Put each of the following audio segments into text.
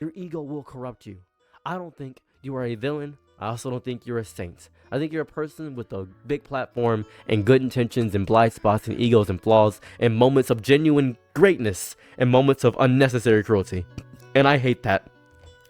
Your ego will corrupt you. I don't think you are a villain. I also don't think you're a saint. I think you're a person with a big platform and good intentions and blind spots and egos and flaws and moments of genuine greatness and moments of unnecessary cruelty. And I hate that.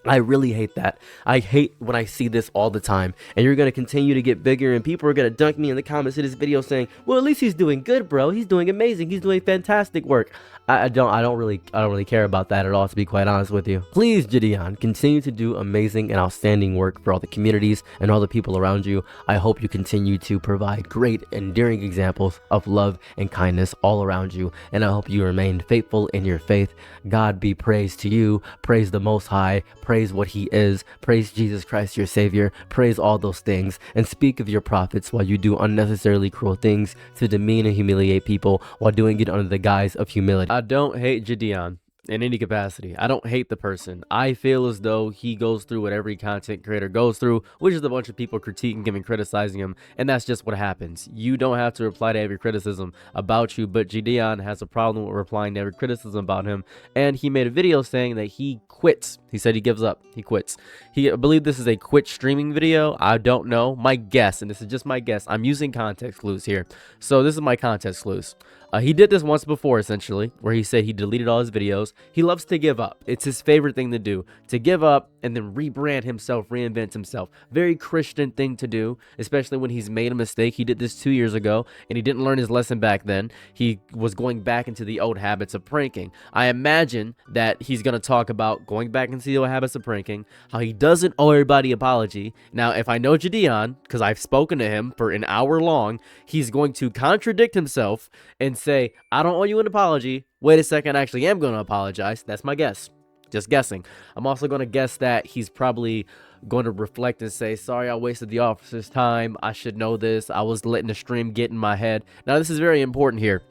I really hate that. I hate when I see this all the time. And you're going to continue to get bigger and people are going to dunk me in the comments of this video saying, well, at least he's doing good, bro. He's doing amazing. He's doing fantastic work. I don't really care about that at all, to be quite honest with you. Please, Jidion, continue to do amazing and outstanding work for all the communities and all the people around you. I hope you continue to provide great, endearing examples of love and kindness all around you. And I hope you remain faithful in your faith. God be praised to you. Praise the Most High. Praise what He is. Praise Jesus Christ, your Savior. Praise all those things. And speak of your prophets while you do unnecessarily cruel things to demean and humiliate people while doing it under the guise of humility. I don't hate Jidion in any capacity. I don't hate the person. I feel as though he goes through what every content creator goes through, which is a bunch of people critiquing him and criticizing him, and that's just what happens. You don't have to reply to every criticism about you, but Jidion has a problem with replying to every criticism about him, and he made a video saying that he quits. He said he gives up. He quits. I believe this is a quit streaming video. I don't know. My guess, and this is just my guess, I'm using context clues here. So this is my context clues. He did this once before, essentially, where he said he deleted all his videos. He loves to give up. It's his favorite thing to do, to give up and then rebrand himself, reinvent himself. Very Christian thing to do, especially when he's made a mistake. He did this 2 years ago, and he didn't learn his lesson back then. He was going back into the old habits of pranking. I imagine that he's going to talk about going back into the old habits of pranking, how he doesn't owe everybody an apology. Now, if I know Jidion, because I've spoken to him for an hour long, he's going to contradict himself and say, I don't owe you an apology. Wait a second, I actually am going to apologize. That's my guess. Just guessing. I'm also going to guess that he's probably going to reflect and say, sorry, I wasted the officer's time. I should know this. I was letting the stream get in my head. Now, this is very important here.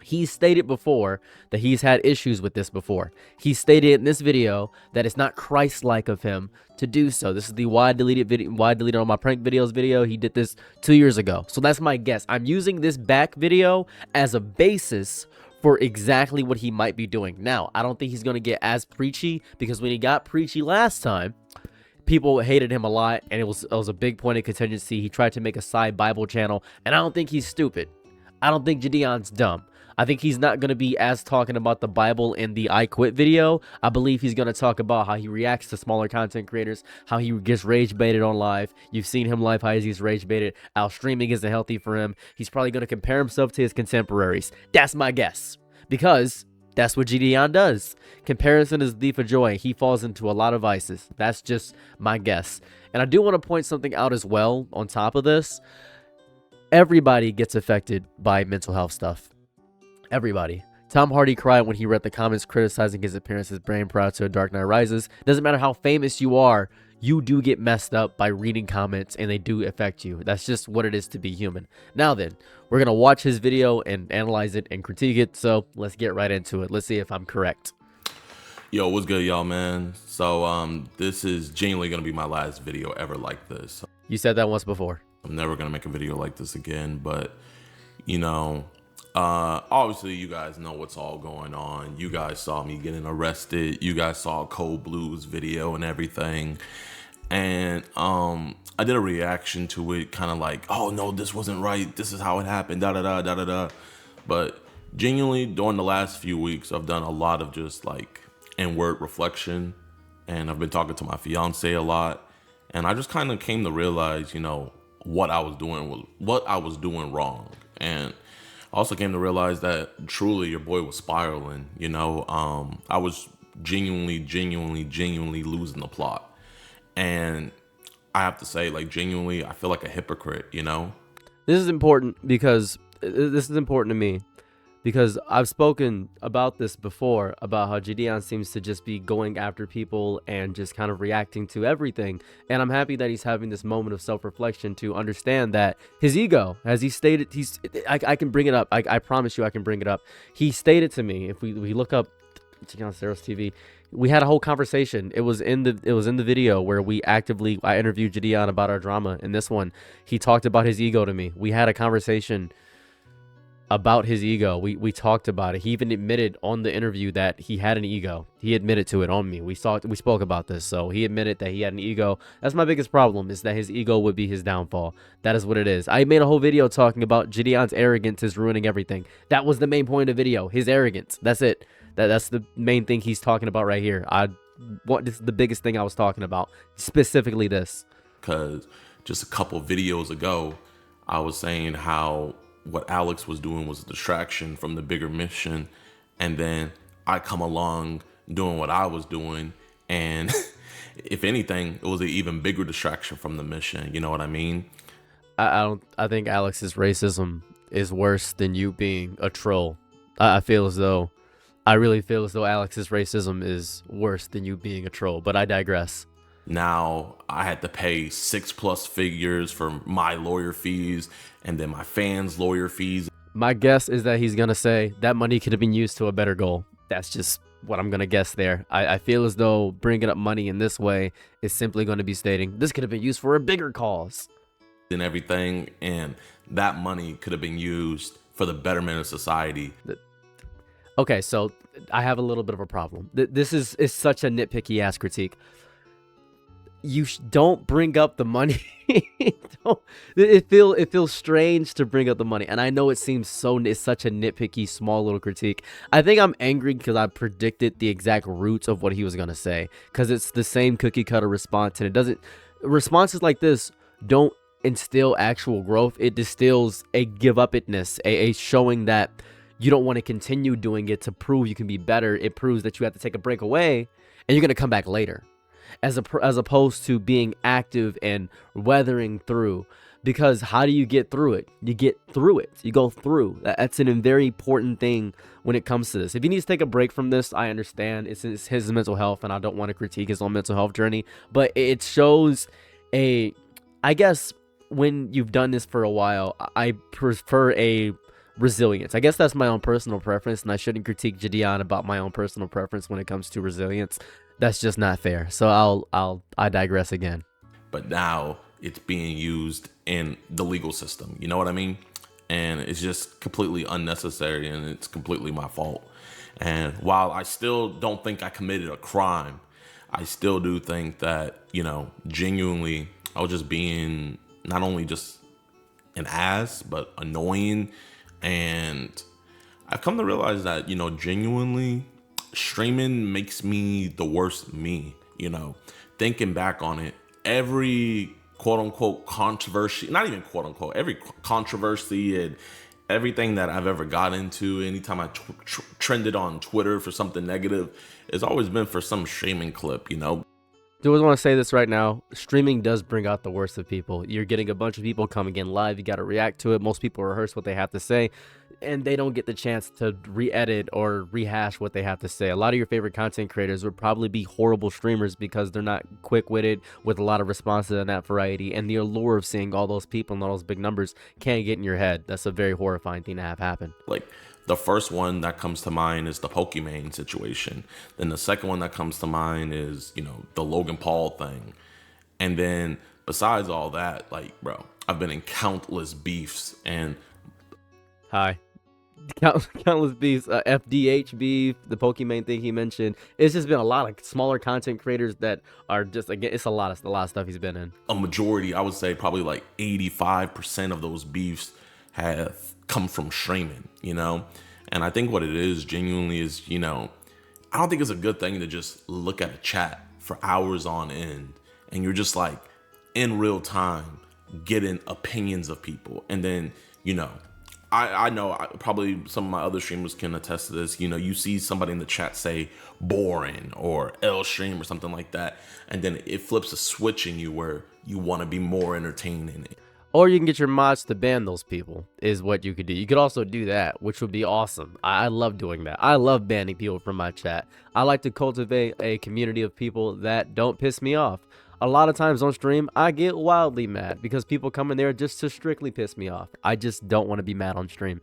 He stated before that he's had issues with this before. He stated in this video that it's not Christ-like of him to do so. This is the why deleted all my prank videos video. He did this 2 years ago. So that's my guess. I'm using this back video as a basis for exactly what he might be doing. Now, I don't think he's going to get as preachy, because when he got preachy last time, people hated him a lot, and it was a big point of contingency. He tried to make a side Bible channel, and I don't think he's stupid. I don't think Jidion's dumb. I think he's not going to be as talking about the Bible in the I Quit video. I believe he's going to talk about how he reacts to smaller content creators, how he gets rage baited on live. You've seen him live, how he's rage baited. How streaming isn't healthy for him. He's probably going to compare himself to his contemporaries. That's my guess, because that's what Jidion does. Comparison is the thief of joy. He falls into a lot of vices. That's just my guess. And I do want to point something out as well on top of this. Everybody gets affected by mental health stuff. Everybody. Tom Hardy cried when he read the comments criticizing his appearance as Brain prior to Dark Knight Rises. Doesn't matter how famous you are, you do get messed up by reading comments, and they do affect you. That's just what it is to be human. Now then, we're going to watch his video and analyze it and critique it, so let's get right into it. Let's see if I'm correct. Yo, what's good, y'all, man? So, this is genuinely going to be my last video ever like this. You said that once before. I'm never going to make a video like this again, but, you know, obviously you guys know what's all going on. You guys saw me getting arrested. You guys saw Cold Blues video and everything. And I did a reaction to it, kind of like, oh no, this wasn't right. This is how it happened, da-da-da. But genuinely, during the last few weeks, I've done a lot of just like inward reflection. And I've been talking to my fiance a lot. And I just kind of came to realize, you know, what I was doing wrong. And I also came to realize that truly your boy was spiraling, you know. I was genuinely losing the plot. And I have to say, like, genuinely, I feel like a hypocrite, you know. This is important because this is important to me, because I've spoken about this before, about how Jidion seems to just be going after people and just kind of reacting to everything. And I'm happy that he's having this moment of self-reflection to understand that his ego, as he stated, I can bring it up. I promise you I can bring it up. He stated to me, if we look up Jidion Saros TV, we had a whole conversation. It was in the video where I interviewed Jidion about our drama. In this one, he talked about his ego to me. We had a conversation about his ego. We talked about it. He even admitted on the interview that he had an ego. He admitted to it on me. We spoke about this. So he admitted that he had an ego. That's my biggest problem, is that his ego would be his downfall. That is what it is. I made a whole video talking about Jidion's arrogance is ruining everything. That was the main point of the video. His arrogance. That's it. That's the main thing he's talking about right here. This is the biggest thing I was talking about. Specifically this. Because just a couple videos ago, I was saying how what Alex was doing was a distraction from the bigger mission, and then I come along doing what I was doing, and if anything, it was an even bigger distraction from the mission. You know what I mean? I think Alex's racism is worse than you being a troll. I really feel as though Alex's racism is worse than you being a troll, but I digress. Now I had to pay 6+ figures for my lawyer fees, and then my fans' lawyer fees. My guess is that he's gonna say that money could have been used to a better goal. That's just what I'm gonna guess there. I feel as though bringing up money in this way is simply going to be stating this could have been used for a bigger cause. And everything, and that money could have been used for the betterment of society. Okay, so I have a little bit of a problem. This is such a nitpicky ass critique. You don't bring up the money. It feels strange to bring up the money, and I know it's such a nitpicky small little critique. I think I'm angry because I predicted the exact roots of what he was gonna say, because it's the same cookie cutter response, and responses like this don't instill actual growth. It distills a give up itness, a showing that you don't want to continue doing it to prove you can be better. It proves that you have to take a break away and you're going to come back later, as opposed to being active and weathering through. Because how do you get through it? You get through it. You go through. That's a very important thing when it comes to this. If he needs to take a break from this, I understand. It's his mental health, and I don't want to critique his own mental health journey. But it shows I guess when you've done this for a while, I prefer a resilience. I guess that's my own personal preference, and I shouldn't critique Jidion about my own personal preference when it comes to resilience. That's just not fair. So I digress again. But now it's being used in the legal system. You know what I mean? And it's just completely unnecessary, and it's completely my fault. And while I still don't think I committed a crime, I still do think that, genuinely, I was just being not only just an ass, but annoying. And I've come to realize that, genuinely, streaming makes me the worst me. Thinking back on it, every quote unquote controversy, not even quote unquote, every controversy and everything that I've ever got into, anytime I trended on Twitter for something negative, it's always been for some streaming clip. Do I want to say this right now? Streaming does bring out the worst of people. You're getting a bunch of people coming in live. You got to react to it. Most people rehearse what they have to say, and they don't get the chance to re-edit or rehash what they have to say. A lot of your favorite content creators would probably be horrible streamers because they're not quick-witted with a lot of responses and that variety, and the allure of seeing all those people and all those big numbers can't get in your head. That's a very horrifying thing to have happen. Like, the first one that comes to mind is the Pokimane situation. Then the second one that comes to mind is, the Logan Paul thing. And then besides all that, bro, I've been in countless beefs and... Countless beefs, FDH beef, the Pokimane thing he mentioned. It's just been a lot of smaller content creators that are just, again, it's a lot of stuff he's been in. A majority, I would say probably 85% of those beefs have come from streaming, and I think what it is genuinely is, I don't think it's a good thing to just look at a chat for hours on end and you're just in real time getting opinions of people. And then, I know probably some of my other streamers can attest to this. You see somebody in the chat say boring or L stream or something like that, and then it flips a switch in you where you want to be more entertained in it. Or you can get your mods to ban those people, is what you could do. You could also do that, which would be awesome. I love doing that. I love banning people from my chat. I like to cultivate a community of people that don't piss me off. A lot of times on stream, I get wildly mad because people come in there just to strictly piss me off. I just don't want to be mad on stream.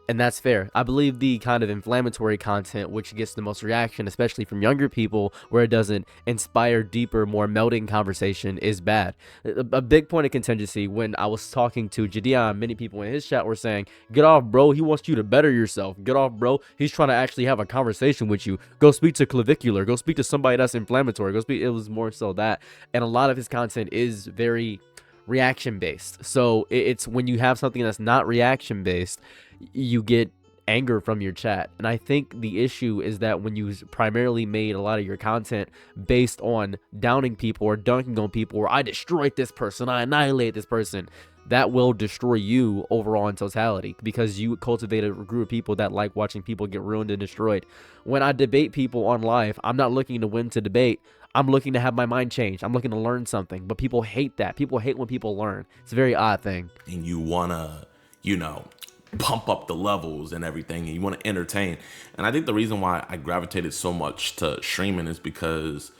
And that's fair. I believe the kind of inflammatory content, which gets the most reaction, especially from younger people, where it doesn't inspire deeper, more melting conversation, is bad. A big point of contingency when I was talking to Jidion, many people in his chat were saying, "Get off, bro. He wants you to better yourself. Get off, bro. He's trying to actually have a conversation with you. Go speak to Clavicular. Go speak to somebody that's inflammatory. Go speak." It was more so that. And a lot of his content is very reaction based. So it's when you have something that's not reaction based, you get anger from your chat. And I think the issue is that when you primarily made a lot of your content based on downing people or dunking on people, or I destroyed this person, I annihilate this person, that will destroy you overall in totality, because you cultivated a group of people that like watching people get ruined and destroyed. When I debate people on live, I'm not looking to win to debate. I'm looking to have my mind change. I'm looking to learn something. But people hate that. People hate when people learn. It's a very odd thing. And you want to, pump up the levels and everything, and you want to entertain. And I think the reason why I gravitated so much to streaming is because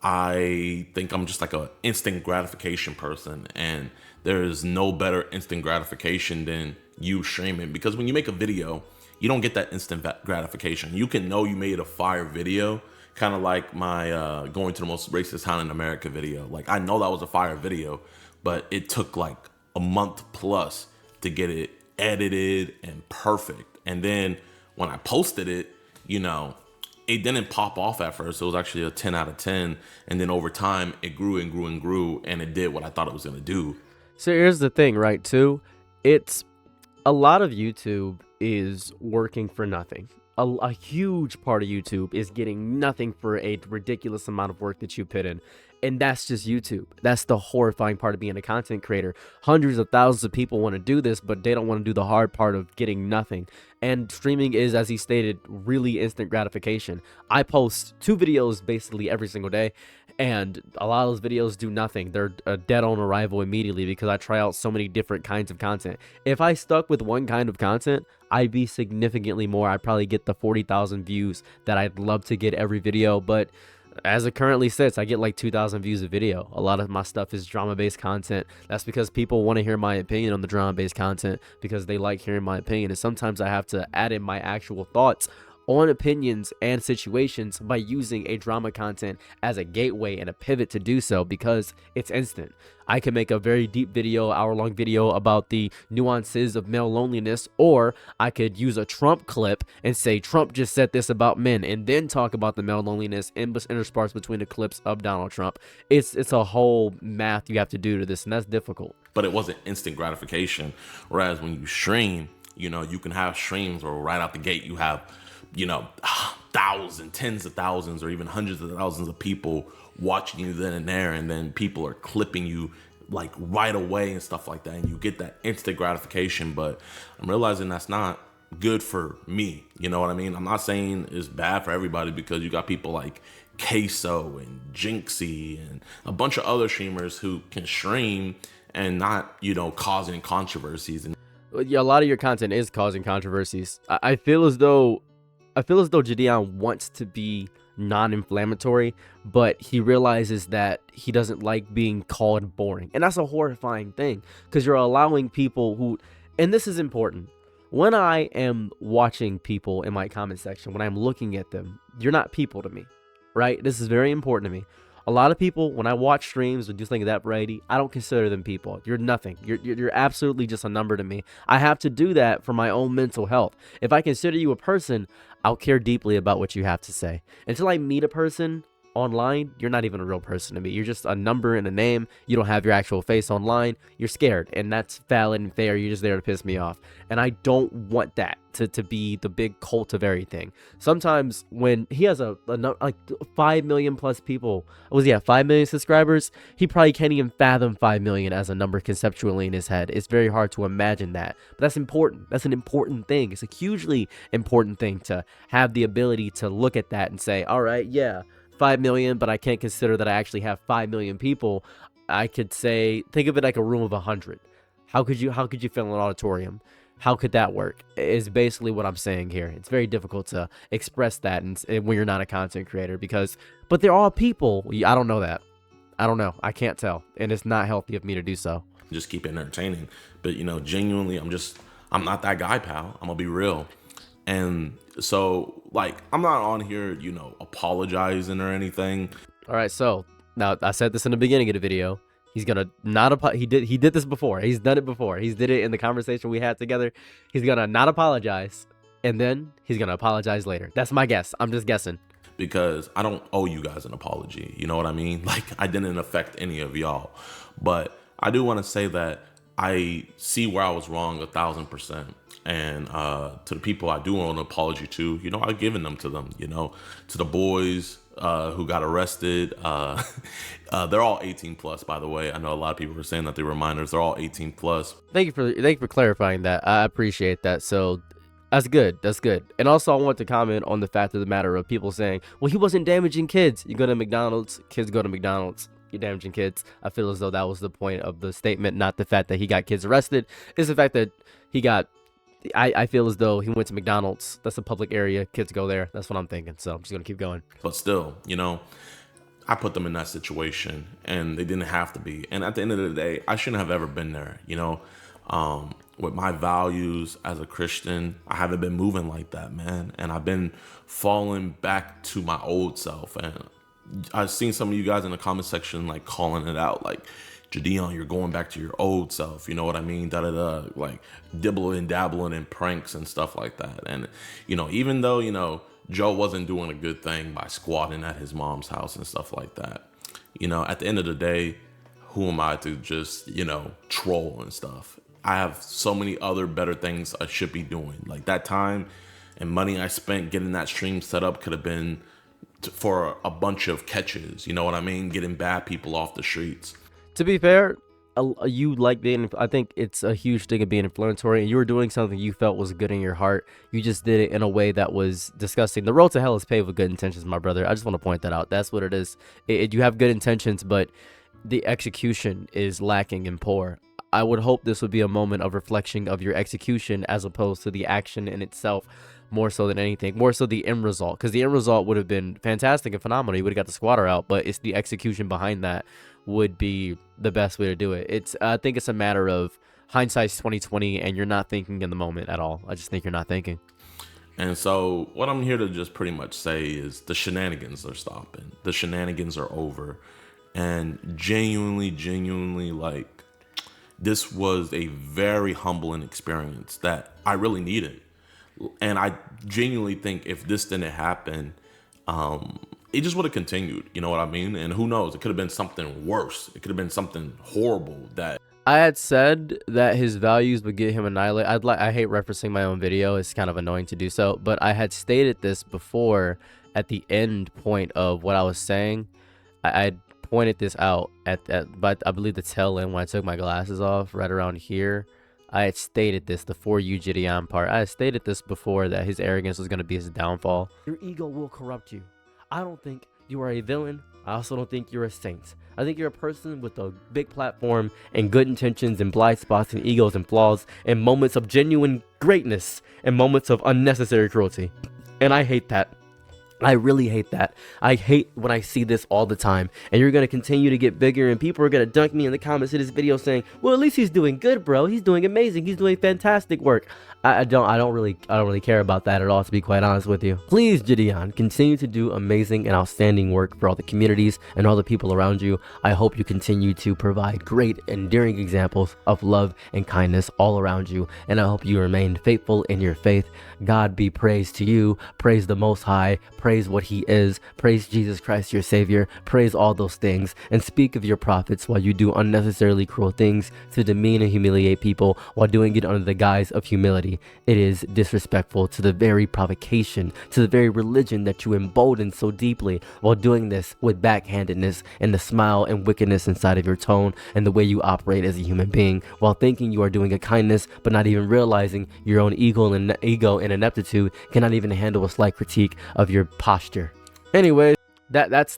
I think I'm just like a instant gratification person, and there is no better instant gratification than you streaming. Because when you make a video, you don't get that instant gratification. You can know you made a fire video, kind of like my going to the most racist town in America video. Like, I know that was a fire video, but it took like a month plus to get it edited and perfect. And then when I posted it, it didn't pop off at first. It was actually a 10 out of 10. And then over time, it grew and grew and grew, and it did what I thought it was going to do. So here's the thing, right, too? It's a lot of YouTube is working for nothing. A huge part of YouTube is getting nothing for a ridiculous amount of work that you put in. And that's just YouTube. That's the horrifying part of being a content creator. Hundreds of thousands of people want to do this, but they don't want to do the hard part of getting nothing. And streaming is, as he stated, really instant gratification. I post 2 videos basically every single day, and a lot of those videos do nothing. They're dead on arrival immediately because I try out so many different kinds of content. If I stuck with one kind of content, I'd be significantly more. I'd probably get the 40,000 views that I'd love to get every video, but as it currently sits, I get like 2,000 views a video. A lot of my stuff is drama-based content. That's because people want to hear my opinion on the drama-based content, because they like hearing my opinion. And sometimes I have to add in my actual thoughts on opinions and situations by using a drama content as a gateway and a pivot to do so, because it's instant. I can make a very deep video, hour-long video about the nuances of male loneliness, or I could use a Trump clip and say Trump just said this about men, and then talk about the male loneliness interspersed between the clips of Donald Trump. It's a whole math you have to do to this, and that's difficult. But it wasn't instant gratification. Whereas when you stream, you can have streams where right out the gate you have thousands, tens of thousands, or even hundreds of thousands of people watching you then and there, and then people are clipping you like right away and stuff like that, and you get that instant gratification. But I'm realizing that's not good for me. You know what I mean? I'm not saying it's bad for everybody, because you got people like Queso and Jinxie and a bunch of other streamers who can stream and not, causing controversies. And yeah, a lot of your content is causing controversies. I feel as though Jidion wants to be non-inflammatory, but he realizes that he doesn't like being called boring. And that's a horrifying thing, because you're allowing people who, and this is important, when I am watching people in my comment section, when I'm looking at them, you're not people to me, right? This is very important to me. A lot of people, when I watch streams or do things of that variety, I don't consider them people. You're nothing. You're absolutely just a number to me. I have to do that for my own mental health. If I consider you a person, I'll care deeply about what you have to say. Until I meet a person online, you're not even a real person to me. You're just a number and a name. You don't have your actual face online. You're scared, and that's valid and fair. You're just there to piss me off. And I don't want that to be the big cult of everything. Sometimes when he has like 5 million plus people, 5 million subscribers, he probably can't even fathom 5 million as a number conceptually in his head. It's very hard to imagine that, but that's important. That's an important thing. It's a hugely important thing to have the ability to look at that and say, all right, yeah, 5 million, but I can't consider that I actually have 5 million people. I could say, think of it like a room of 100. How could you fill an auditorium? How could that work? Is basically what I'm saying here. It's very difficult to express that when you're not a content creator, but they're all people. I don't know that. I don't know. I can't tell, and it's not healthy of me to do so. Just keep it entertaining. But genuinely, I'm not that guy, pal. I'm gonna be real. And so, like, I'm not on here, apologizing or anything. All right, so now I said this in the beginning of the video. He's gonna not he did this before. He's done it before. He's did it in the conversation we had together. He's gonna not apologize, and then he's gonna apologize later. That's my guess. I'm just guessing. Because I don't owe you guys an apology. You know what I mean? Like, I didn't affect any of y'all. But I do want to say that I see where I was wrong 1,000%. And to the people I do owe an apology to, I've given them to them, to the boys who got arrested. They're all 18 plus, by the way. I know a lot of people were saying that they were minors. They're all 18 plus. Thank you for clarifying that. I appreciate that. So that's good. That's good. And also, I want to comment on the fact of the matter of people saying, well, he wasn't damaging kids. You go to McDonald's, kids go to McDonald's. You're damaging kids. I feel as though that was the point of the statement, not the fact that he got kids arrested. It's the fact that he got, I feel as though he went to McDonald's. That's a public area. Kids go there. That's what I'm thinking. So I'm just going to keep going. But still, I put them in that situation and they didn't have to be. And at the end of the day, I shouldn't have ever been there, with my values as a Christian. I haven't been moving like that, man. And I've been falling back to my old self. And I've seen some of you guys in the comment section, like, calling it out, like, Jidion, you're going back to your old self. You know what I mean? Like, dibbling, dabbling in pranks and stuff like that. And, even though, Joe wasn't doing a good thing by squatting at his mom's house and stuff like that, at the end of the day, who am I to just, troll and stuff? I have so many other better things I should be doing. Like, that time and money I spent getting that stream set up could have been for a bunch of catches. You know what I mean? Getting bad people off the streets. To be fair, you like being, I think it's a huge thing of being influential, and you were doing something you felt was good in your heart. You just did it in a way that was disgusting. The road to hell is paved with good intentions, my brother. I just want to point that out. That's what it is. You have good intentions, but the execution is lacking and poor. I would hope this would be a moment of reflection of your execution as opposed to the action in itself, more so than anything, more so the end result, because the end result would have been fantastic and phenomenal. You would have got the squatter out, but it's the execution behind that would be the best way to do it. I think it's a matter of hindsight's 2020, and you're not thinking in the moment at all. I just think you're not thinking. And so what I'm here to just pretty much say is the shenanigans are stopping. The shenanigans are over. And genuinely, like, this was a very humbling experience that I really needed. And I genuinely think if this didn't happen, it just would have continued. You know what I mean? And who knows? It could have been something worse. It could have been something horrible that I had said that his values would get him annihilated. I hate referencing my own video. It's kind of annoying to do so. But I had stated this before at the end point of what I was saying. I pointed this out but I believe the tail end when I took my glasses off, right around here. I had stated this, the for you Jidion part. I had stated this before, that his arrogance was going to be his downfall. Your ego will corrupt you. I don't think you are a villain. I also don't think you're a saint. I think you're a person with a big platform and good intentions and blind spots and egos and flaws and moments of genuine greatness and moments of unnecessary cruelty. And I hate that. I really hate that. I hate when I see this all the time. And you're going to continue to get bigger, and people are going to dunk me in the comments of this video saying, well, at least he's doing good, bro. He's doing amazing. He's doing fantastic work. I don't really care about that at all, to be quite honest with you. Please, Jidion, continue to do amazing and outstanding work for all the communities and all the people around you. I hope you continue to provide great, endearing examples of love and kindness all around you. And I hope you remain faithful in your faith. God be praised to you. Praise the Most High. Praise what He is. Praise Jesus Christ, your Savior. Praise all those things. And speak of your prophets while you do unnecessarily cruel things to demean and humiliate people while doing it under the guise of humility. It is disrespectful to the very provocation, to the very religion that you embolden so deeply, while doing this with backhandedness and the smile and wickedness inside of your tone and the way you operate as a human being, while thinking you are doing a kindness, but not even realizing your own ego and ineptitude cannot even handle a slight critique of your posture. Anyway, that's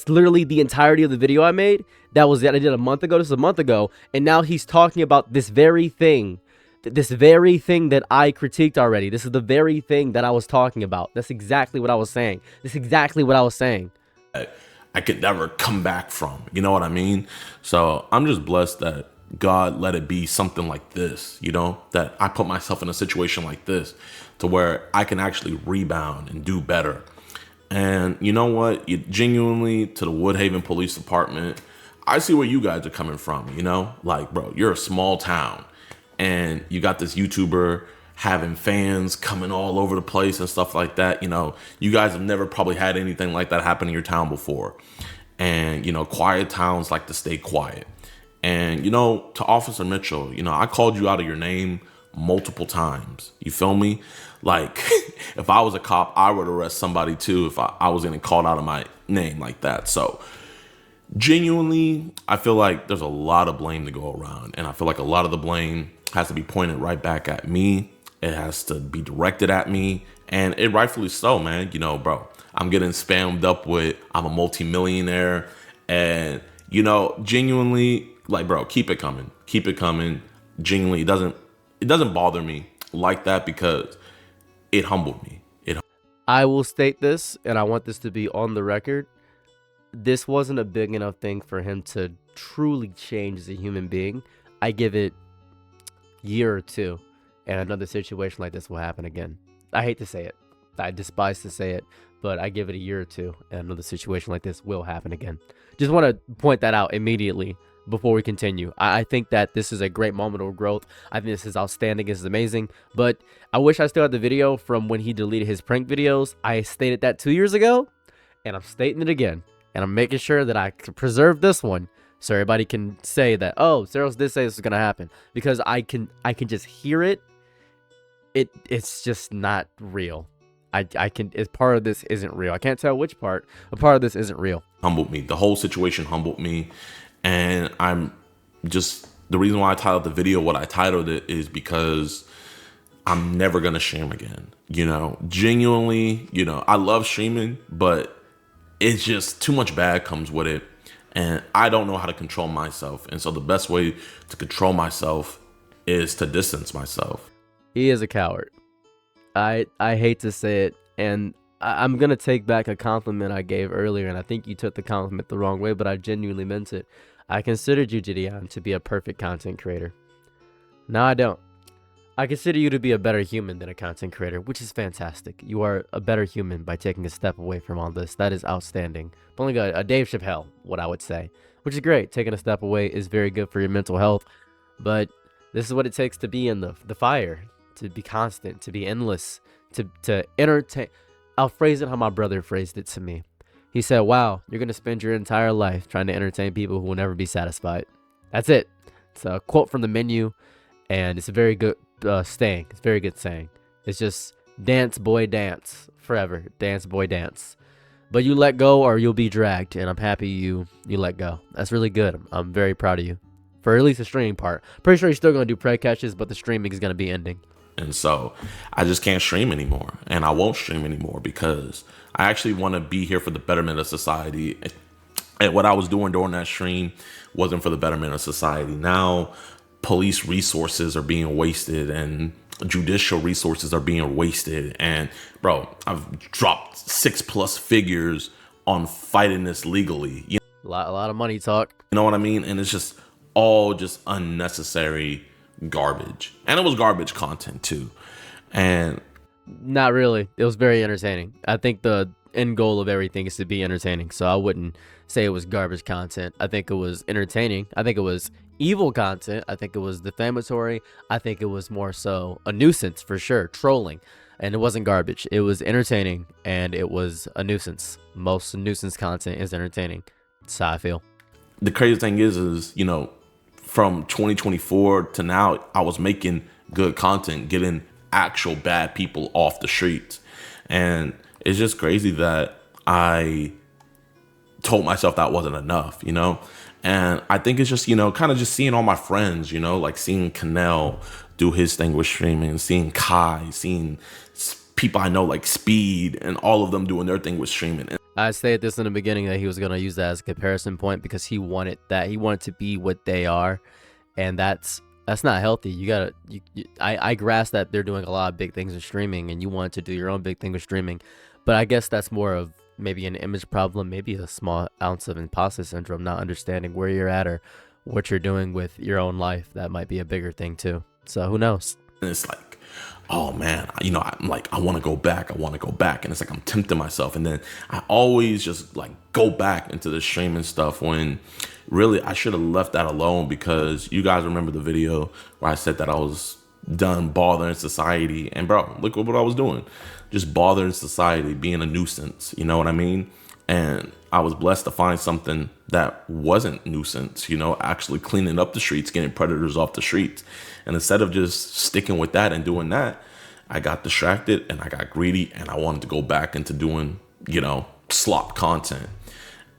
literally the entirety of the video I made. That was it. I did a month ago. This is a month ago, and now he's talking about this very thing. This very thing that I critiqued already. This is the very thing that I was talking about. That's exactly what I was saying. This is exactly what I was saying. I could never come back from. You know what I mean? So I'm just blessed that God let it be something like this, you know, that I put myself in a situation like this to where I can actually rebound and do better. And you know what? You genuinely, to the Woodhaven Police Department, I see where you guys are coming from, you know? Like, bro, you're a small town and you got this YouTuber having fans coming all over the place and stuff like that. You know, you guys have never probably had anything like that happen in your town before. And, you know, quiet towns like to stay quiet. And, you know, to Officer Mitchell, you know, I called you out of your name multiple times. You feel me? Like, if I was a cop, I would arrest somebody too if I was getting called out of my name like that. So, genuinely, I feel like there's a lot of blame to go around. And I feel like a lot of the blame has to be pointed right back at me. It has to be directed at me. And it rightfully so, man. You know, bro, I'm getting spammed up with I'm a multimillionaire. And, you know, genuinely, like, bro, keep it coming. Keep it coming. Genuinely, it doesn't bother me like that because it humbled me. I will state this, and I want this to be on the record. This wasn't a big enough thing for him to truly change as a human being. I give it a year or two, and another situation like this will happen again. I hate to say it. I despise to say it, but I give it a year or two, and another situation like this will happen again. Just want to point that out immediately before we continue. I think that this is a great moment of growth. I think this is outstanding. This is amazing. But I wish I still had the video from when he deleted his prank videos. I stated that 2 years ago, and I'm stating it again. And I'm making sure that I can preserve this one so everybody can say that, oh, Cyril's did say this is going to happen. Because I can just hear it. It's just not real. Part of this isn't real. I can't tell which part, but part of this isn't real. Humbled me. The whole situation humbled me. And the reason why I titled the video what I titled it is because I'm never going to stream again. You know, genuinely, you know, I love streaming, but it's just too much bad comes with it. And I don't know how to control myself. And so the best way to control myself is to distance myself. He is a coward. I hate to say it. And I'm going to take back a compliment I gave earlier. And I think you took the compliment the wrong way, but I genuinely meant it. I considered you, Jidion, to be a perfect content creator. No, I don't. I consider you to be a better human than a content creator, which is fantastic. You are a better human by taking a step away from all this. That is outstanding. Pulling a Dave Chappelle, what I would say, which is great. Taking a step away is very good for your mental health. But this is what it takes to be in the fire, to be constant, to be endless, to entertain. I'll phrase it how my brother phrased it to me. He said, wow, you're going to spend your entire life trying to entertain people who will never be satisfied. That's it. It's a quote from the menu, and it's a very good saying. It's a very good saying. It's just dance, boy, dance forever. Dance, boy, dance. But you let go or you'll be dragged, and I'm happy you let go. That's really good. I'm very proud of you. For at least the streaming part. Pretty sure you're still going to do preg catches, but the streaming is going to be ending. And so I just can't stream anymore. And I won't stream anymore because I actually want to be here for the betterment of society. And what I was doing during that stream wasn't for the betterment of society. Now, police resources are being wasted and judicial resources are being wasted. And, bro, I've dropped 6+ figures on fighting this legally. You A lot of money talk. know what I mean? And it's just all just unnecessary garbage. And it was garbage content too. And Not really. It was very entertaining. I think the end goal of everything is to be entertaining. So I wouldn't say it was garbage content. I think it was entertaining. I think it was evil content. I think it was defamatory. I think it was more so a nuisance for sure. Trolling. And it wasn't garbage. It was entertaining and it was a nuisance. Most nuisance content is entertaining. That's how I feel. the crazy thing is, you know, from 2024 to now, I was making good content, getting actual bad people off the streets. And it's just crazy that I told myself that wasn't enough, you know? And I think it's just, you know, kind of just seeing all my friends, you know, like seeing Canel do his thing with streaming, seeing Kai, seeing people I know like Speed and all of them doing their thing with streaming. I stated this in the beginning that he was going to use that as a comparison point because he wanted that. He wanted to be what they are. And that's not healthy. I grasp that they're doing a lot of big things with streaming and you want to do your own big thing with streaming. But I guess that's more of maybe an image problem, maybe a small ounce of imposter syndrome, not understanding where you're at or what you're doing with your own life, that might be a bigger thing too. So who knows? And it's like, oh man, I'm like, I want to go back. I want to go back. And it's like, I'm tempting myself. And then I always just like go back into the streaming stuff when really I should have left that alone, because you guys remember the video where I said that I was done bothering society. And bro, look what I was doing. Just bothering society, being a nuisance. You know what I mean? And I was blessed to find something that wasn't nuisance, actually cleaning up the streets, getting predators off the streets. And instead of just sticking with that and doing that, I got distracted and I got greedy and I wanted to go back into doing, slop content.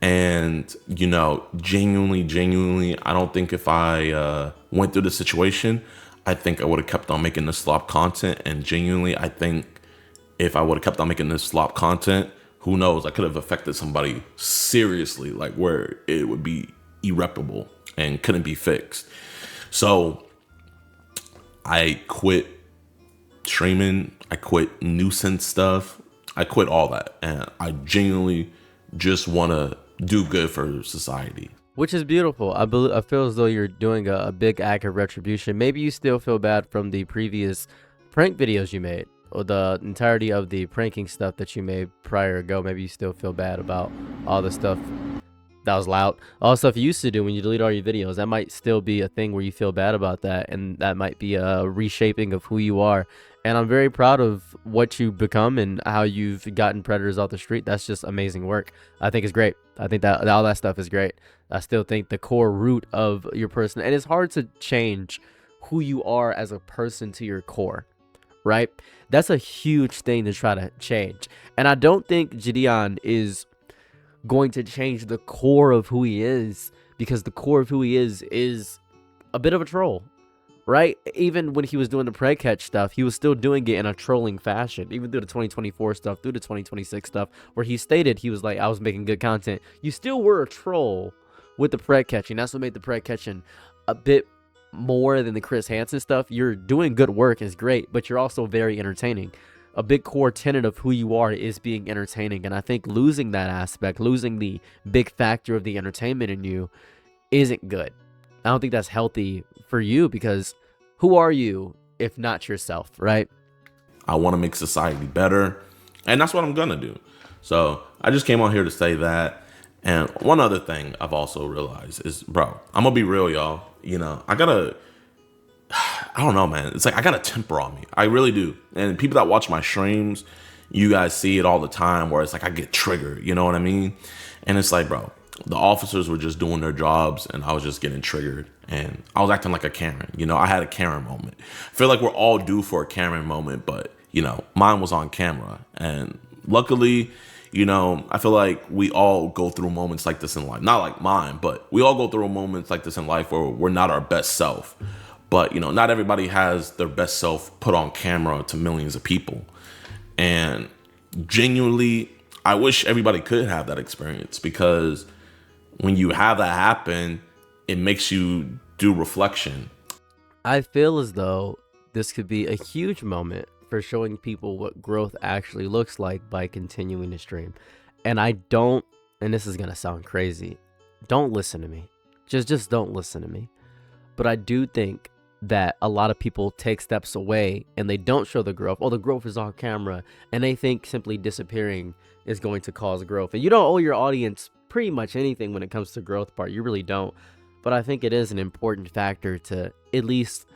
And, genuinely, I don't think if I went through the situation, I think I would have kept on making the slop content. And genuinely, I think if I would have kept on making this slop content, who knows, I could have affected somebody seriously, like where it would be irreparable and couldn't be fixed. So I quit streaming, I quit nuisance stuff, I quit all that. And I genuinely just want to do good for society. Which is beautiful. I feel as though you're doing a big act of retribution. Maybe you still feel bad from the previous prank videos you made, or the entirety of the pranking stuff that you made prior ago. Maybe you still feel bad about all the stuff that was loud, all the stuff you used to do when you delete all your videos. That might still be a thing where you feel bad about that, and that might be a reshaping of who you are. And I'm very proud of what you've become and how you've gotten predators off the street. That's just amazing work. I think it's great. I think that all that stuff is great. I still think the core root of your person, and it's hard to change who you are as a person to your core, right? That's a huge thing to try to change. And I don't think Jidion is going to change the core of who he is, because the core of who he is a bit of a troll, right? Even when he was doing the prank catch stuff, he was still doing it in a trolling fashion, even through the 2024 stuff, through the 2026 stuff, where he stated he was like, I was making good content. You still were a troll with the prank catching. That's what made the prank catching a bit more than the Chris Hansen stuff. You're doing good work, is great, but you're also very entertaining. A big core tenet of who you are is being entertaining, and I think losing that aspect, losing the big factor of the entertainment in you, isn't good. I don't think that's healthy for you, because who are you if not yourself, right? I want to make society better, and that's what I'm gonna do. So I just came on here to say that. And one other thing I've also realized is, bro, I'm gonna be real, y'all. I don't know, man. It's like I got a temper on me. I really do. And people that watch my streams, you guys see it all the time, where it's like I get triggered. You know what I mean? And it's like, bro, the officers were just doing their jobs, and I was just getting triggered, and I was acting like a Karen. I had a Karen moment. I feel like we're all due for a Karen moment, but mine was on camera, and luckily, I feel like we all go through moments like this in life. Not like mine, but we all go through moments like this in life where we're not our best self. But, not everybody has their best self put on camera to millions of people. And genuinely, I wish everybody could have that experience, because when you have that happen, it makes you do reflection. I feel as though this could be a huge moment for showing people what growth actually looks like by continuing to stream. And and this is going to sound crazy, don't listen to me. Just don't listen to me. But I do think that a lot of people take steps away and they don't show the growth. Oh, the growth is on camera. And they think simply disappearing is going to cause growth. And you don't owe your audience pretty much anything when it comes to growth part. You really don't. But I think it is an important factor to at least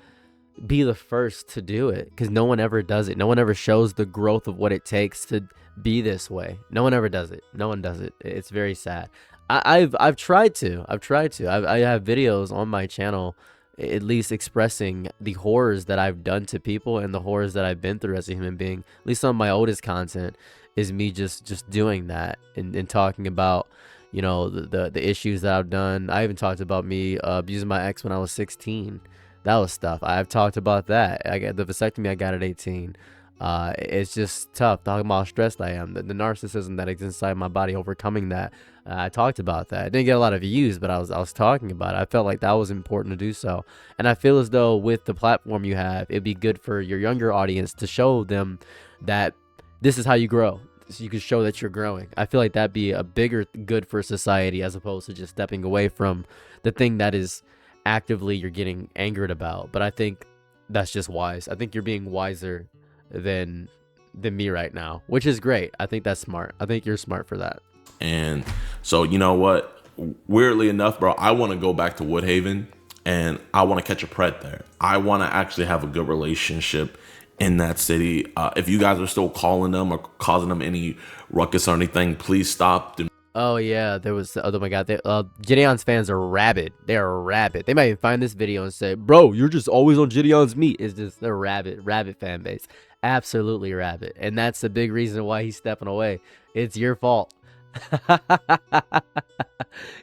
be the first to do it, because no one ever does it. No one ever shows the growth of what it takes to be this way. No one ever does it. No one does it. It's very sad. I've tried to. I have videos on my channel at least expressing the horrors that I've done to people and the horrors that I've been through as a human being. At least some of my oldest content is me just doing that and talking about the issues that I've done. I even talked about me abusing my ex when I was 16. That was stuff. I've talked about that. I got the vasectomy I got at 18. It's just tough talking about how stressed I am. The narcissism that exists inside my body, overcoming that. I talked about that. I didn't get a lot of views, but I was talking about it. I felt like that was important to do so. And I feel as though with the platform you have, it'd be good for your younger audience to show them that this is how you grow. So you can show that you're growing. I feel like that'd be a bigger good for society, as opposed to just stepping away from the thing that is actively you're getting angered about. But I think that's just wise. I think you're being wiser than me right now, which is great. I think that's smart. I think you're smart for that. And so, you know what? Weirdly enough, bro, I want to go back to Woodhaven and I want to catch a pred there. I want to actually have a good relationship in that city. If you guys are still calling them or causing them any ruckus or anything, please stop. Oh yeah, there was. Oh my god, Jidion's fans are rabid. They are rabid. They might even find this video and say, "Bro, you're just always on Jidion's meat." It's just they're rabid fan base, absolutely rabid, and that's the big reason why he's stepping away. It's your fault.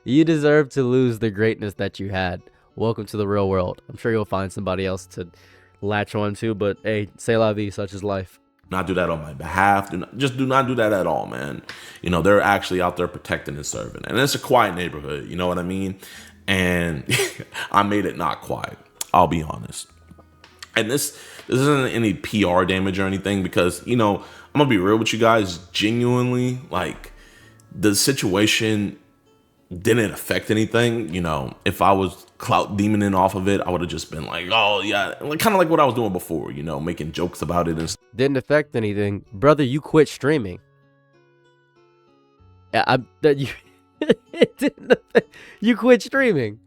You deserve to lose the greatness that you had. Welcome to the real world. I'm sure you'll find somebody else to latch on to, but hey, c'est la vie, such is life. Not do that on my behalf. Do not do that at all, man. You know, they're actually out there protecting and serving. And it's a quiet neighborhood, you know what I mean? And I made it not quiet, I'll be honest. And this isn't any PR damage or anything because, you know, I'm gonna be real with you guys, genuinely, like, the situation didn't affect anything. You know, if I was clout demoning off of it, I would have just been like, oh yeah, like kind of like what I was doing before, you know, making jokes about it and didn't affect anything. Brother, you quit streaming. It didn't affect, you quit streaming.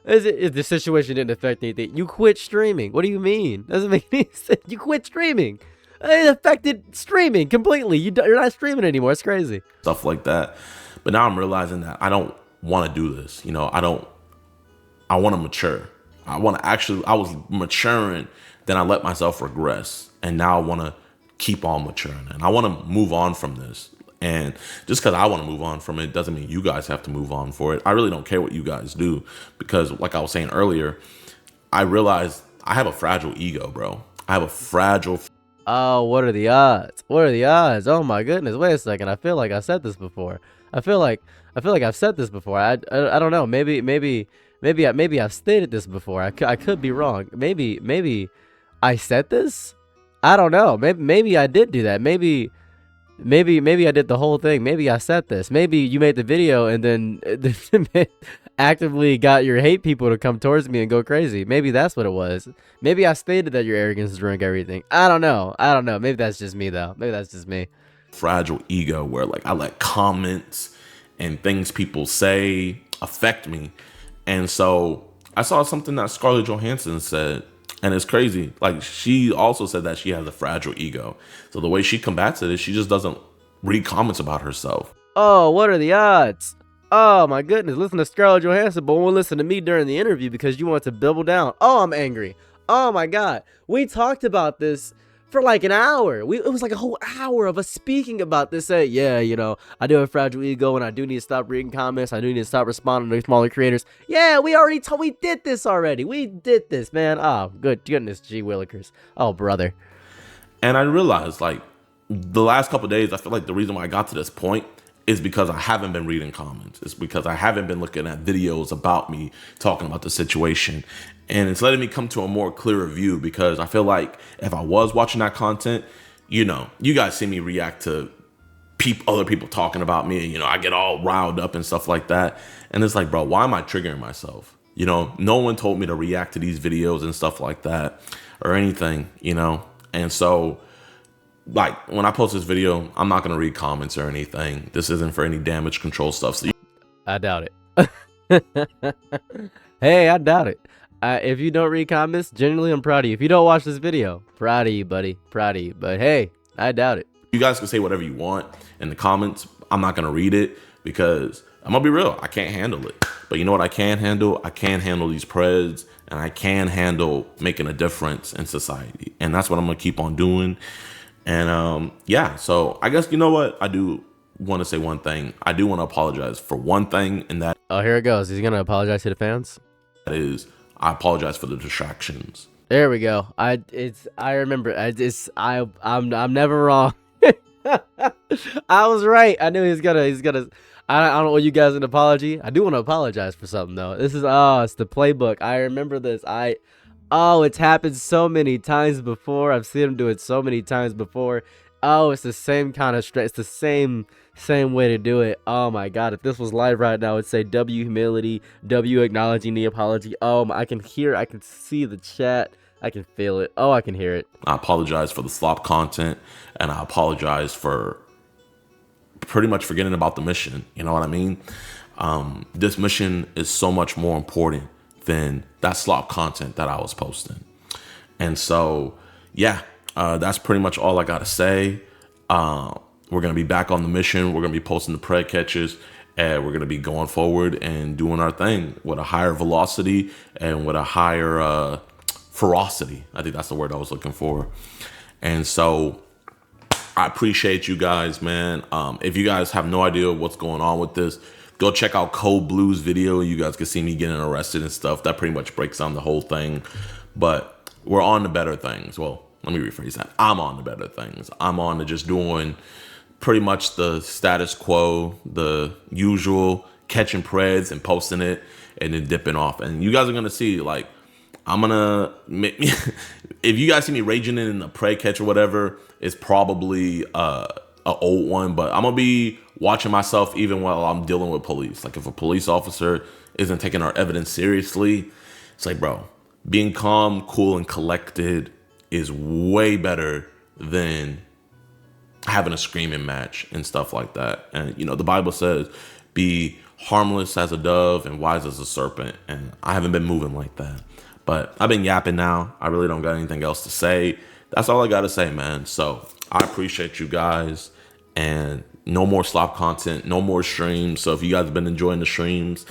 The situation didn't affect anything. You quit streaming. What do you mean? Doesn't make any sense. You quit streaming. It affected streaming completely. You're not streaming anymore. It's crazy. Stuff like that. But now I'm realizing that I don't want to do this. You know, I want to mature. I was maturing, then I let myself regress. And now I want to keep on maturing. And I want to move on from this. And just because I want to move on from it doesn't mean you guys have to move on for it. I really don't care what you guys do. Because like I was saying earlier, I realized I have a fragile ego, bro. I have a fragile. Oh, what are the odds? What are the odds? Oh my goodness. Wait a second. I feel like I said this before. I feel like I've said this before. I don't know. Maybe I've stated this before. I could be wrong. Maybe I said this. I don't know. Maybe I did do that. Maybe I did the whole thing. Maybe I said this. Maybe you made the video and then actively got your hate people to come towards me and go crazy. Maybe that's what it was. Maybe I stated that your arrogance drink everything. I don't know. Maybe that's just me though. Maybe that's just me. Fragile ego where like I let comments and things people say affect me. And so I saw something that Scarlett Johansson said, and it's crazy. Like she also said that she has a fragile ego. So the way she combats it is she just doesn't read comments about herself. Oh, what are the odds? Oh my goodness, listen to Scarlett Johansson, but won't listen to me during the interview because you want to double down. Oh, I'm angry. Oh my God. We talked about this for like an hour. It was like a whole hour of us speaking about this. Yeah, you know, I do have a fragile ego and I do need to stop reading comments. I do need to stop responding to smaller creators. Yeah, we did this already. We did this, man. Oh, goodness, gee willikers. Oh, brother. And I realized like the last couple of days, I feel like the reason why I got to this point is because I haven't been reading comments. It's because I haven't been looking at videos about me talking about the situation. And it's letting me come to a more clearer view because I feel like if I was watching that content, you know, you guys see me react to other people talking about me. And, you know, I get all riled up and stuff like that. And it's like, bro, why am I triggering myself? You know, no one told me to react to these videos and stuff like that or anything, you know. And so like when I post this video, I'm not going to read comments or anything. This isn't for any damage control stuff. So I doubt it. Hey, I doubt it. If you don't read comments, generally I'm proud of you. If you don't watch this video, proud of you, buddy. Proud of you. But hey, I doubt it. You guys can say whatever you want in the comments. I'm not going to read it because I'm going to be real. I can't handle it. But you know what I can handle? I can handle these preds and I can handle making a difference in society. And that's what I'm going to keep on doing. And yeah, so I guess, you know what? I do want to say one thing. I do want to apologize for one thing. And that. Oh, here it goes. He's going to apologize to the fans. That is, I apologize for the distractions. There we go. I remember. I'm never wrong. I was right. I knew he's gonna. I don't owe you guys an apology. I do want to apologize for something though. This is it's the playbook. I remember this. It's happened so many times before. I've seen him do it so many times before. Oh, it's the same kind of stress. It's the same way to do it. Oh my god, if this was live right now, it'd say W humility, W acknowledging the apology. I can hear, I can see the chat, I can feel it. Oh, I can hear it. I apologize for the slop content, and I apologize for pretty much forgetting about the mission. You know what I mean? This mission is so much more important than that slop content that I was posting. And so, yeah, that's pretty much all I got to say. We're going to be back on the mission. We're going to be posting the preg catches, and we're going to be going forward and doing our thing with a higher velocity and with a higher ferocity. I think that's the word I was looking for. And so I appreciate you guys, man. If you guys have no idea what's going on with this, go check out Cold Blue's video. You guys can see me getting arrested and stuff. That pretty much breaks down the whole thing. But we're on to better things. Well, let me rephrase that. I'm on to better things. I'm on to just doing pretty much the status quo, the usual, catching preds and posting it and then dipping off. And you guys are going to see, like, I'm gonna if you guys see me raging in a prey catch or whatever, it's probably a old one, but I'm gonna be watching myself even while I'm dealing with police. Like if a police officer isn't taking our evidence seriously, it's like, bro, being calm, cool, and collected is way better than having a screaming match and stuff like that. And you know, the Bible says, be harmless as a dove and wise as a serpent. And I haven't been moving like that. But I've been yapping now. I really don't got anything else to say. That's all I got to say, man. So I appreciate you guys. And no more slop content, no more streams. So if you guys have been enjoying the streams,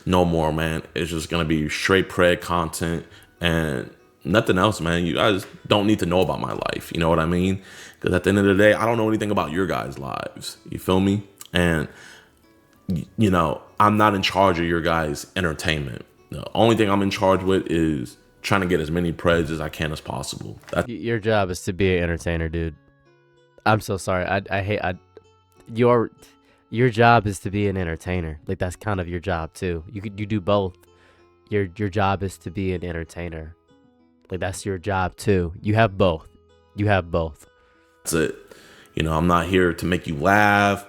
no more, man. It's just going to be straight preg content and nothing else, man. You guys don't need to know about my life. You know what I mean? Because at the end of the day, I don't know anything about your guys' lives. You feel me? And, you know, I'm not in charge of your guys' entertainment. The only thing I'm in charge with is trying to get as many preds as I can as possible. Your job is to be an entertainer, dude. I'm so sorry. I hate your job is to be an entertainer. Like that's kind of your job too. You do both. Your job is to be an entertainer. Like that's your job too. You have both. You have both. That's it. You know, I'm not here to make you laugh.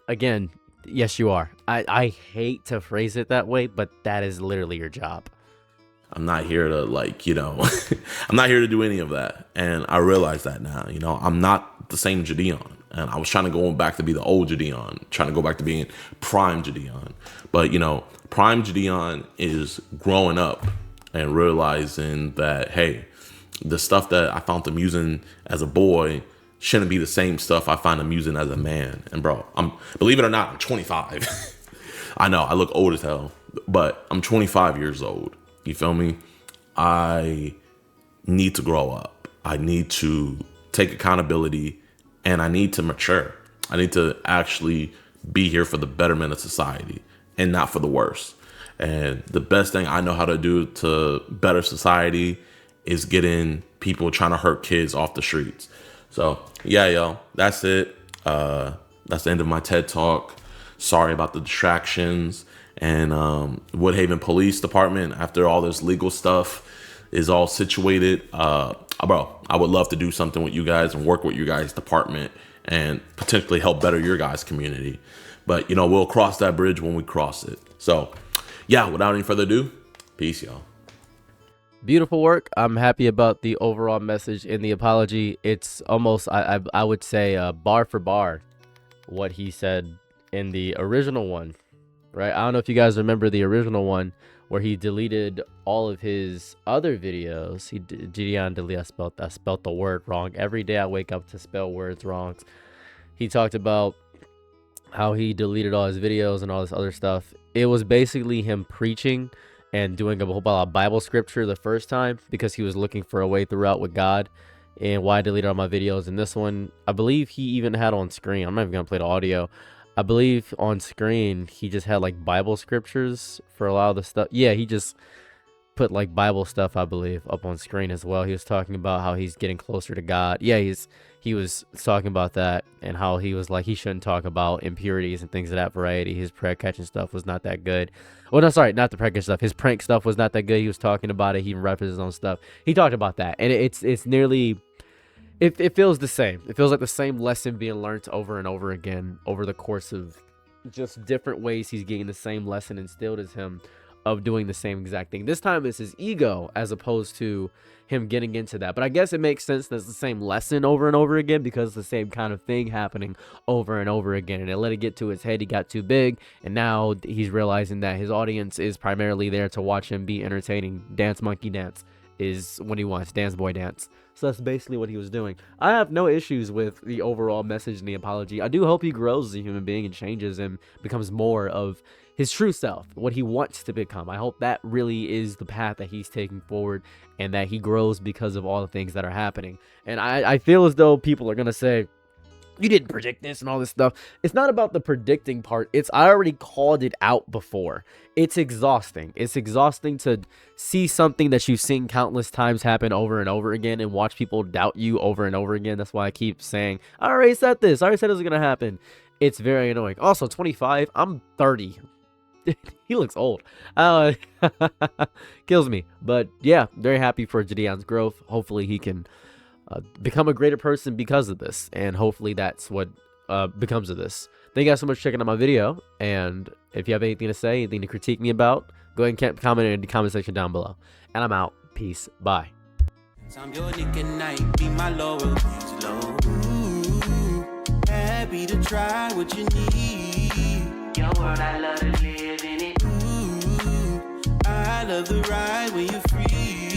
Again, yes, you are. I hate to phrase it that way, but that is literally your job. I'm not here to like, you know, I'm not here to do any of that. And I realize that now, you know, I'm not the same Jidion. And I was trying to go back to be the old Jidion, trying to go back to being prime Jidion. But, you know, prime Jidion is growing up and realizing that, hey, the stuff that I found amusing as a boy shouldn't be the same stuff I find amusing as a man. And bro, believe it or not, I'm 25. I know I look old as hell, but I'm 25 years old. You feel me? I need to grow up. I need to take accountability and I need to mature. I need to actually be here for the betterment of society and not for the worse. And the best thing I know how to do to better society is getting people trying to hurt kids off the streets. So yeah, yo, that's it. That's the end of my TED Talk. Sorry about the distractions. And Woodhaven Police Department, after all this legal stuff is all situated, bro, I would love to do something with you guys and work with you guys' department and potentially help better your guys' community. But, you know, we'll cross that bridge when we cross it. So, yeah, without any further ado, peace, y'all. Beautiful work. I'm happy about the overall message in the apology. It's almost, I would say, bar for bar what he said in the original one, right? I don't know if you guys remember the original one where he deleted all of his other videos. Jidion deleted, I spelled the word wrong. Every day I wake up to spell words wrong. He talked about how he deleted all his videos and all this other stuff. It was basically him preaching and doing a whole lot of Bible scripture the first time because he was looking for a way throughout with God. And why I deleted all my videos. And this one, I believe he even had on screen. I'm not even going to play the audio. I believe on screen, he just had like Bible scriptures for a lot of the stuff. Yeah, he just put like Bible stuff, I believe, up on screen as well. He was talking about how he's getting closer to God. Yeah, he was talking about that and how he was like, he shouldn't talk about impurities and things of that variety. His prayer catching stuff was not that good. Well, no, sorry, not the prayer catching stuff. His prank stuff was not that good. He was talking about it. He even referenced his own stuff. He talked about that. And it's nearly, It feels the same. It feels like the same lesson being learned over and over again over the course of just different ways he's getting the same lesson instilled as him of doing the same exact thing. This time it's his ego as opposed to him getting into that. But I guess it makes sense that it's the same lesson over and over again because it's the same kind of thing happening over and over again. And it let it get to his head. He got too big. And now he's realizing that his audience is primarily there to watch him be entertaining. Dance Monkey Dance is what he wants. Dance Boy Dance. So that's basically what he was doing. I have no issues with the overall message and the apology. I do hope he grows as a human being and changes and becomes more of his true self, what he wants to become. I hope that really is the path that he's taking forward and that he grows because of all the things that are happening. And I feel as though people are going to say, you didn't predict this and all this stuff. It's not about the predicting part. I already called it out before. It's exhausting. It's exhausting to see something that you've seen countless times happen over and over again and watch people doubt you over and over again. That's why I keep saying, I already said this. I already said it was going to happen. It's very annoying. Also, 25. I'm 30. He looks old. Kills me. But yeah, very happy for Jidion's growth. Hopefully he can become a greater person because of this, and hopefully that's what becomes of this. Thank you guys so much for checking out my video, and if you have anything to say, anything to critique me about, go ahead and comment in the comment section down below. And I'm out. Peace. Bye. I'm your nigga night, be my loyalties low. Ooh, happy to try what you need. Your world, I love to live in it. Ooh, I love the ride when you're free.